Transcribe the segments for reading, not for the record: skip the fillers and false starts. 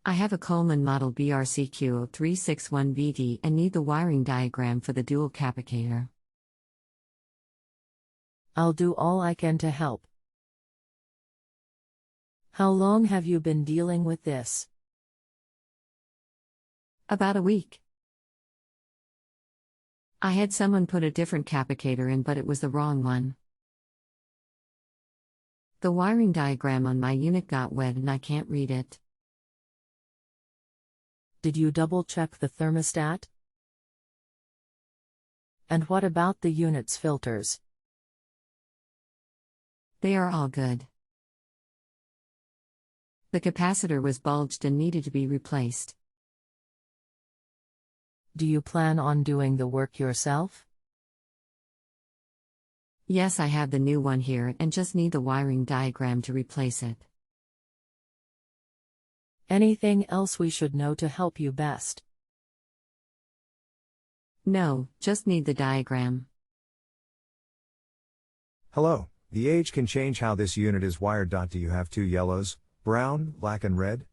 I have a Coleman model BRCQ0361BD and need the wiring diagram for the dual capicator. I'll do all I can to help. How long have you been dealing with this? About a week. I had someone put a different capicator in, but it was the wrong one. The wiring diagram on my unit got wet and I can't read it. Did you double-check the thermostat? And what about the unit's filters? They are all good. The capacitor was bulged and needed to be replaced. Do you plan on doing the work yourself? Yes, I have the new one here and just need the wiring diagram to replace it. Anything else we should know to help you best? No, just need the diagram. Hello, the age can change how this unit is wired. Do you have two yellows, brown, black and red?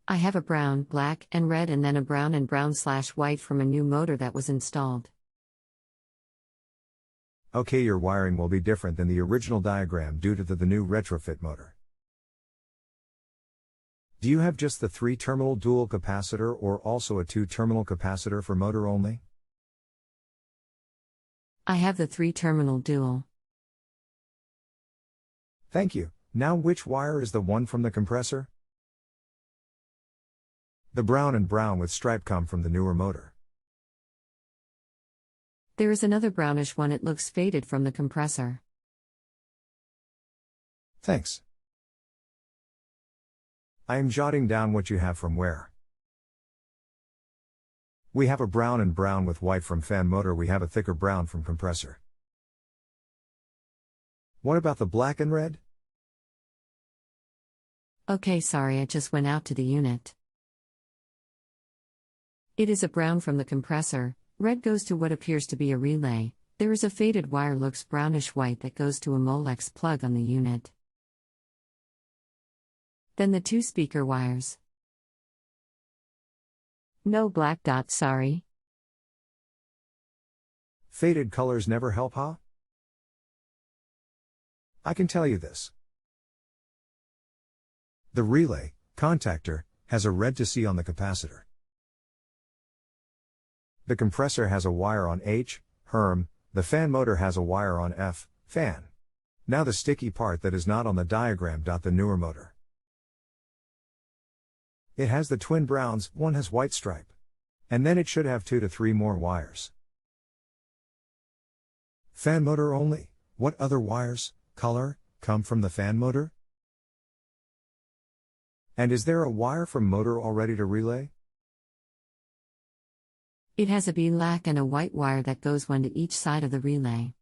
I have a brown, black, and red and then a brown and brown/white from a new motor that was installed. Okay, your wiring will be different than the original diagram due to the new retrofit motor. Do you have just the 3-terminal dual capacitor or also a 2-terminal capacitor for motor only? I have the 3-terminal dual. Thank you. Now which wire is the one from the compressor? The brown and brown with stripe come from the newer motor. There is another brownish one, it looks faded, from the compressor. Thanks. I am jotting down what you have from where. We have a brown and brown with white from fan motor. We have a thicker brown from compressor. What about the black and red? Okay, sorry, I just went out to the unit. It is a brown from the compressor, red goes to what appears to be a relay, there is a faded wire looks brownish white that goes to a Molex plug on the unit. Then the 2 speaker wires. No black dot, sorry. Faded colors never help, huh? I can tell you this. The relay, contactor, has a red to C on the capacitor. The compressor has a wire on H, HERM, the fan motor has a wire on F, fan. Now the sticky part that is not on the diagram. The newer motor. It has the twin browns, one has white stripe. And then it should have 2 to 3 more wires. Fan motor only, what other wires, color, come from the fan motor? And is there a wire from motor already to relay? It has a black and a white wire that goes one to each side of the relay.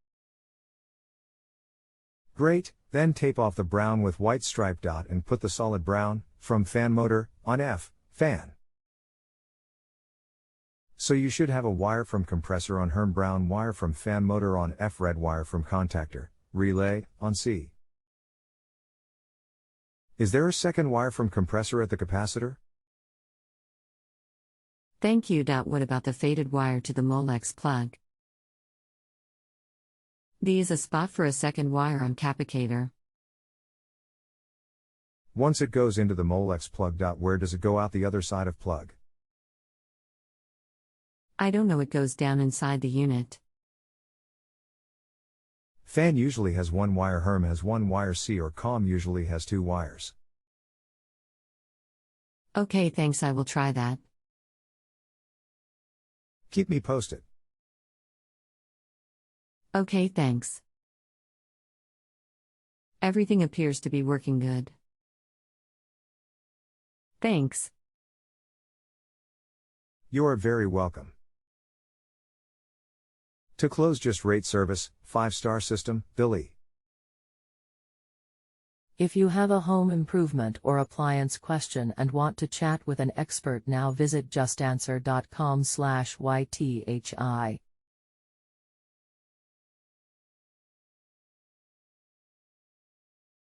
Great, then tape off the brown with white stripe. And put the solid brown, from fan motor, on F, fan. So you should have a wire from compressor on HERM, brown wire from fan motor on F, red wire from contactor, relay, on C. Is there a second wire from compressor at the capacitor? Thank you. What about the faded wire to the Molex plug? D is a spot for a second wire on capicator. Once it goes into the Molex plug. Where does it go out the other side of plug? I don't know, it goes down inside the unit. Fan usually has 1 wire, HERM has 1 wire, C or COM usually has 2 wires. Okay, thanks, I will try that. Keep me posted. Okay, thanks. Everything appears to be working good. Thanks. You are very welcome. To close, just rate service, 5-star system, Billy. If you have a home improvement or appliance question and want to chat with an expert, now visit JustAnswer.com/YTHI.